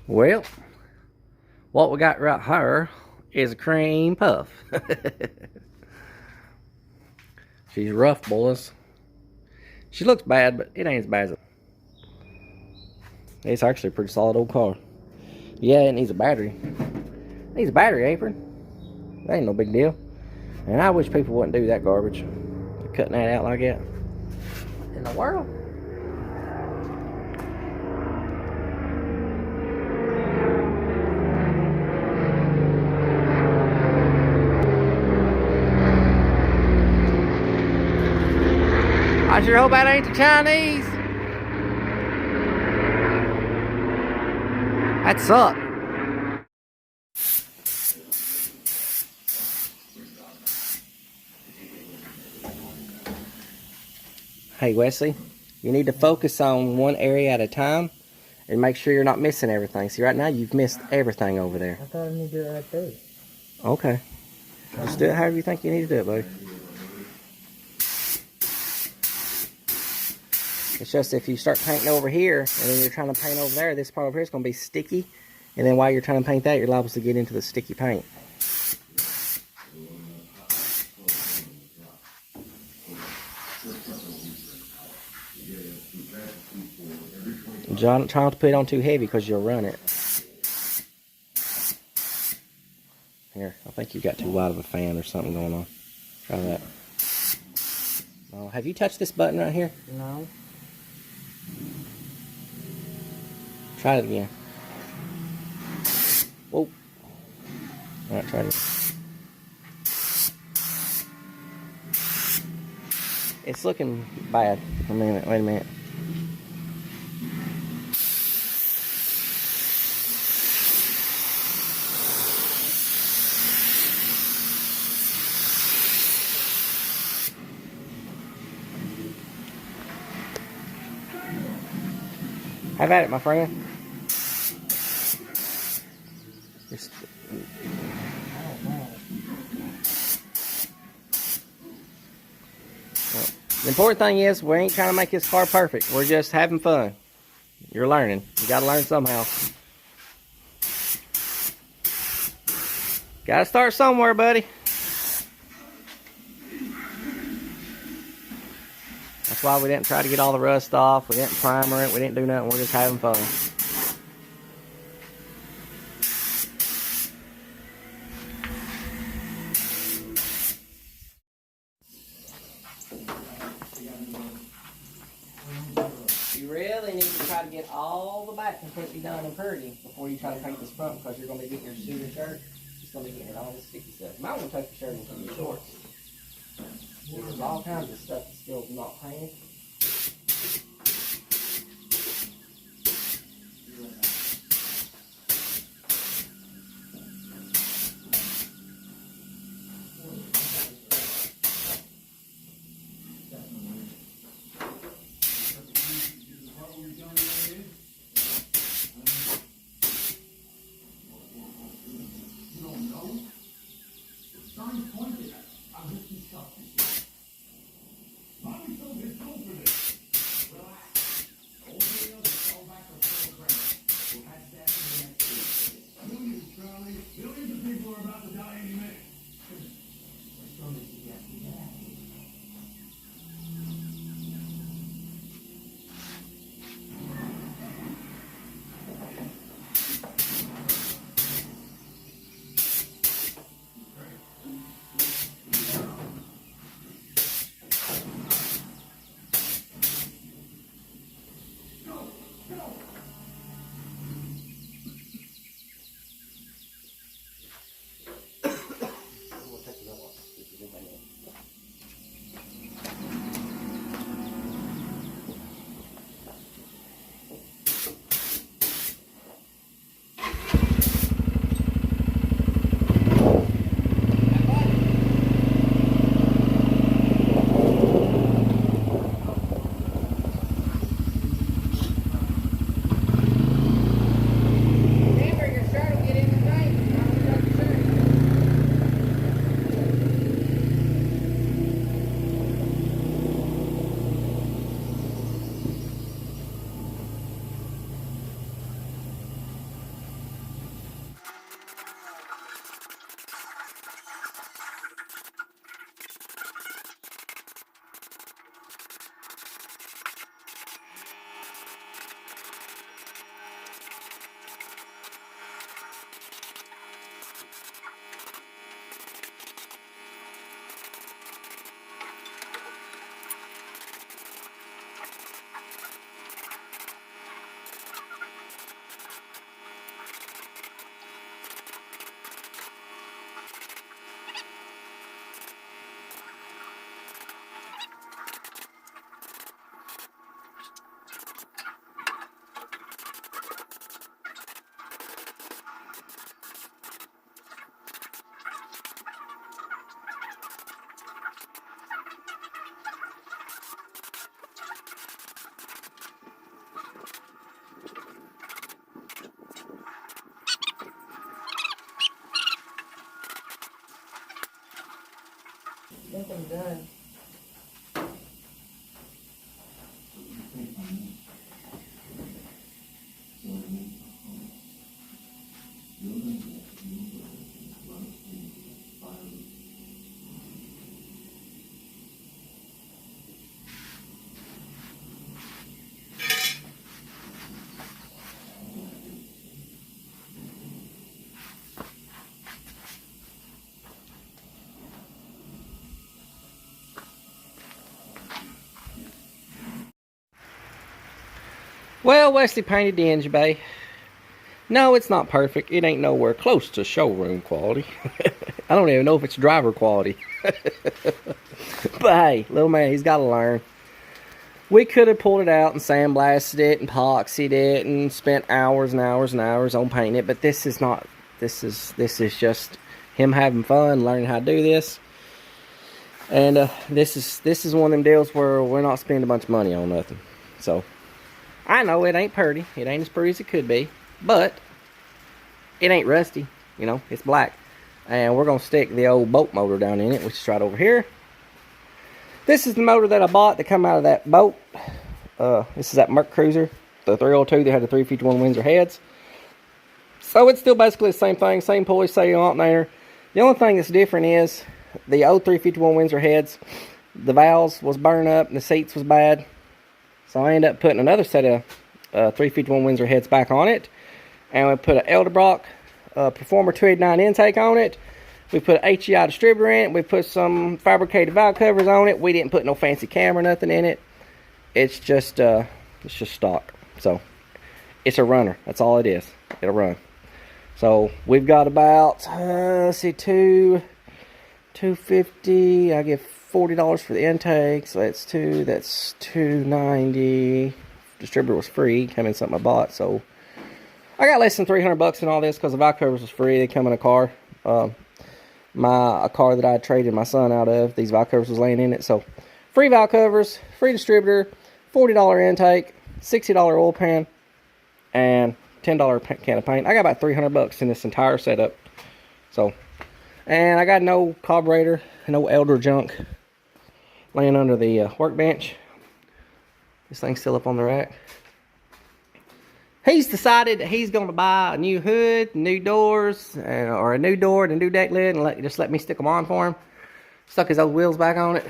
Well, what we got right here is a cream puff. She's rough, boys. She looks bad, but it ain't as bad as it. It's actually a pretty solid old car. Yeah, it needs a battery. It needs a battery apron. That ain't no big deal. And I wish people wouldn't do that garbage. They're cutting that out like that. In the world? I sure hope that ain't the Chinese. That sucked. Hey Wesley, you need to focus on one area at a time and make sure you're not missing everything. See, right now you've missed everything over there. I thought I needed to do it right there. Okay. Just do it however you think you need to do it, buddy. It's just if you start painting over here and then you're trying to paint over there, this part over here is going to be sticky. And then while you're trying to paint that, you're liable to get into the sticky paint. John, try not to put it on too heavy because you'll run it. Here, I think you got too wide of a fan or something going on. Try that. Oh, have you touched this button right here? No. Try it again. Whoa. Alright, try it again. It's looking bad. Wait a minute. Have at it, my friend. Just... Well, the important thing is we ain't trying to make this car perfect. We're just having fun. You're learning. You gotta learn somehow. Gotta start somewhere, buddy. That's why we didn't try to get all the rust off. We didn't primer it. We didn't do nothing. We're just having fun. You really need to try to get all the back completely done and pretty before you try to paint this front, because you're going to be getting your suited shirt. It's going to be getting all this sticky stuff. You might want to take your shirt into your shorts. There's all kinds of stuff that's still not painted. Everything's done. Well, Wesley painted the engine bay. No, it's not perfect. It ain't nowhere close to showroom quality. I don't even know if it's driver quality. But hey, little man, he's got to learn. We could have pulled it out and sandblasted it and epoxied it and spent hours and hours and hours on painting it. But this is not. This is just him having fun, learning how to do this. And this is one of them deals where we're not spending a bunch of money on nothing. So I know it ain't pretty. It ain't as pretty as it could be. But it ain't rusty. You know, it's black. And we're going to stick the old boat motor down in it, which is right over here. This is the motor that I bought that come out of that boat. This is that Merc Cruiser, the 302 that had the 351 Windsor heads. So it's still basically the same thing, same pulley, same alternator. The only thing that's different is the old 351 Windsor heads, the valves was burned up and the seats was bad. So I ended up putting another set of 351 Windsor heads back on it. And we put an Edelbrock Performer 289 intake on it. We put an HEI distributor in it. We put some fabricated valve covers on it. We didn't put no fancy camera, nothing in it. It's just stock. So it's a runner. That's all it is. It'll run. So we've got about let's see, $250. I give $40 for the intake, so that's $290. Distributor was free, came in something I bought, so I got less than $300 in all this because the valve covers was free. They come in a car, a car that I traded my son out of. These valve covers was laying in it, so free valve covers, free distributor, $40 intake, $60 oil pan, and $10 can of paint. I got about $300 in this entire setup. So, and I got no carburetor, no elder junk laying under the workbench. This thing's still up on the rack. He's decided that he's going to buy a new hood, new doors, or a new door and a new deck lid, and just let me stick them on for him. Stuck his old wheels back on it.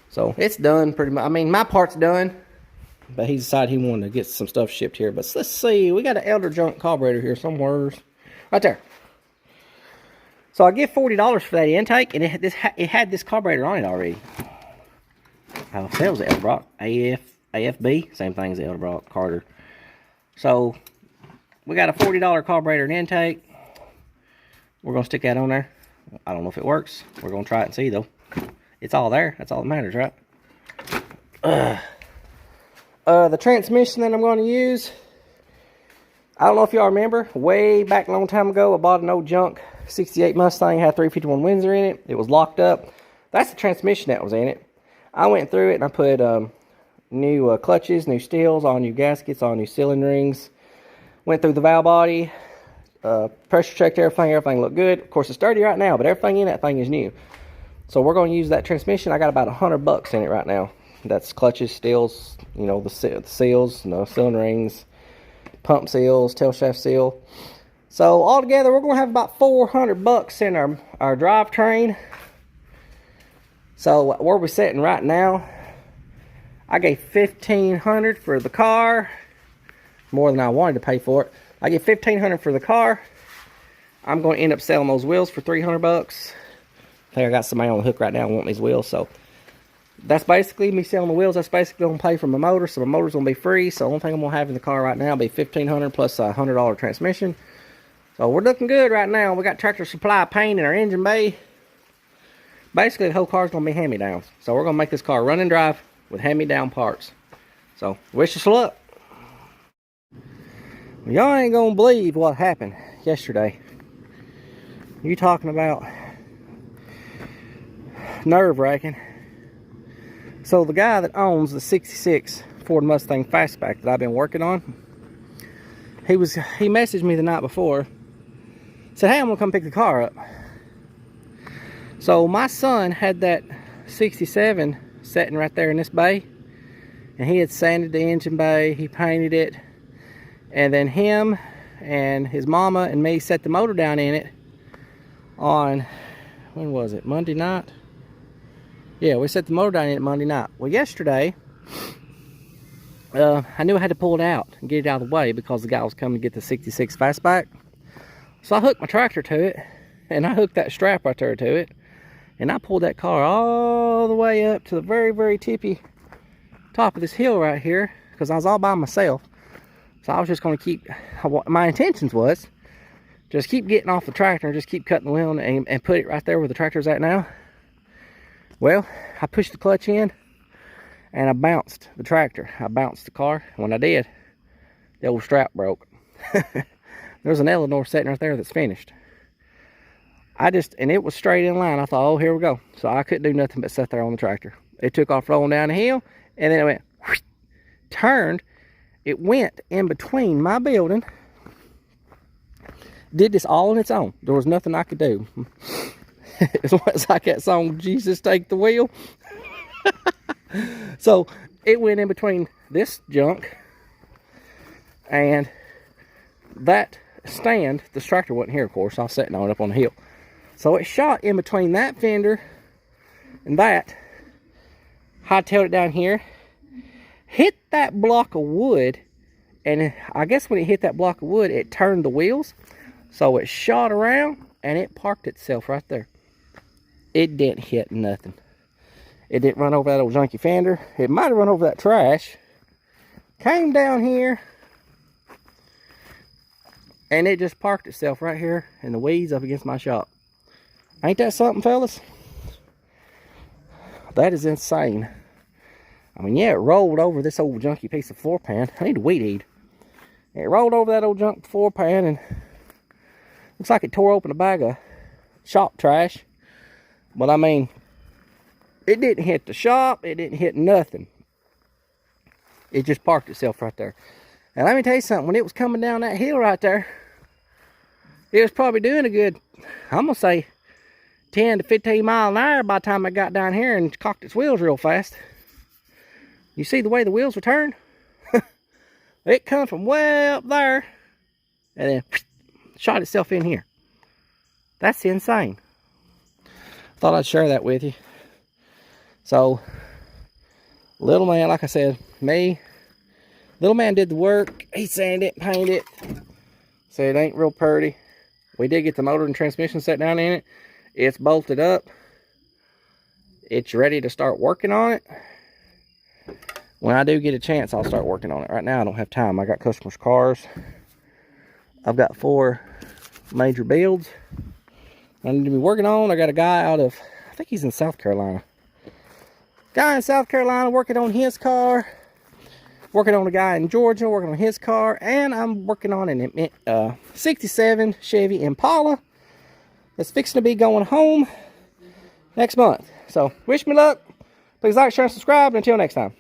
So it's done pretty much. I mean, my part's done, but he decided he wanted to get some stuff shipped here. But let's see, we got an elder junk carburetor here somewhere, right there. So I give $40 for that intake, and it had this carburetor on it already. That was the Edelbrock AFB, same thing as the Edelbrock Carter. So we got a $40 carburetor and intake. We're gonna stick that on there. I don't know if it works. We're gonna try it and see though. It's all there. That's all that matters, right? The transmission that I'm going to use, I don't know if y'all remember, way back a long time ago, I bought an old junk 68 Mustang, had 351 Windsor in it. It was locked up. That's the transmission that was in it. I went through it and I put new clutches, new steels, all new gaskets, all new cylinder rings. Went through the valve body, pressure checked everything. Everything looked good. Of course, it's dirty right now, but everything in that thing is new. So we're going to use that transmission. I got about $100 in it right now. That's clutches, steels, you know, the seals, you know, cylinder rings, pump seals, tail shaft seal. So altogether, we're going to have about $400 in our drivetrain. So where we're sitting right now, I gave $1,500 for the car, more than I wanted to pay for it. I gave $1,500 for the car. I'm going to end up selling those wheels for $300. I think I got somebody on the hook right now wanting these wheels. So that's basically me selling the wheels. That's basically going to pay for my motor. So my motor's going to be free. So the only thing I'm going to have in the car right now will be $1,500 plus a $100 transmission. So we're looking good right now. We got Tractor Supply paint in our engine bay. Basically, the whole car's going to be hand-me-downs. So we're going to make this car run and drive with hand-me-down parts. So wish us luck. Y'all ain't going to believe what happened yesterday. You talking about nerve-wracking. So the guy that owns the 66 Ford Mustang Fastback that I've been working on, he messaged me the night before, said, hey, I'm gonna come pick the car up. So my son had that 67 sitting right there in this bay, and he had sanded the engine bay, he painted it, and then him and his mama and me set the motor down in it on, when was it, Monday night? Yeah, we set the motor down in it Monday night. Well, yesterday, I knew I had to pull it out and get it out of the way because the guy was coming to get the 66 fastback. So I hooked my tractor to it, and I hooked that strap right there to it, and I pulled that car all the way up to the very, very tippy top of this hill right here because I was all by myself. So I was just going to keep, my intentions was just keep getting off the tractor and just keep cutting the wheel and put it right there where the tractor's at now. Well, I pushed the clutch in and I bounced the tractor. I bounced the car. When I did, the old strap broke. There's an Eleanor sitting right there that's finished. And it was straight in line. I thought, oh, here we go. So I couldn't do nothing but sit there on the tractor. It took off rolling down the hill, and then it went, whoosh, turned. It went in between my building. Did this all on its own. There was nothing I could do. It's like that song, Jesus Take the Wheel. So it went in between this junk and that stand. The tractor wasn't here, of course. I was sitting on it up on the hill. So it shot in between that fender and that. Hightailed it down here. Hit that block of wood. And I guess when it hit that block of wood, it turned the wheels. So it shot around and it parked itself right there. It didn't hit nothing. It didn't run over that old junky fender. It might have run over that trash. Came down here. And it just parked itself right here in the weeds up against my shop. Ain't that something, fellas? That is insane. I mean, yeah, it rolled over this old junky piece of floor pan. I need to weed eat. It rolled over that old junk floor pan and looks like it tore open a bag of shop trash. But I mean, it didn't hit the shop. It didn't hit nothing. It just parked itself right there. And let me tell you something. When it was coming down that hill right there, it was probably doing a good, I'm going to say, 10 to 15 miles an hour by the time I got down here and cocked its wheels real fast. You see the way the wheels were turned? It come from way up there and then shot itself in here. That's insane. Thought I'd share that with you. So, little man, like I said, little man did the work. He sanded it, painted it. So it ain't real pretty. We did get the motor and transmission set down in it. It's bolted up. It's ready to start working on it. When I do get a chance, I'll start working on it. Right now, I don't have time. I got customers' cars. I've got 4 major builds I need to be working on. I got a guy out of, I think he's in South Carolina. Guy in South Carolina working on his car. Working on a guy in Georgia working on his car. And I'm working on an 67 Chevy Impala that's fixing to be going home next month. So, wish me luck. Please like, share, and subscribe. And until next time.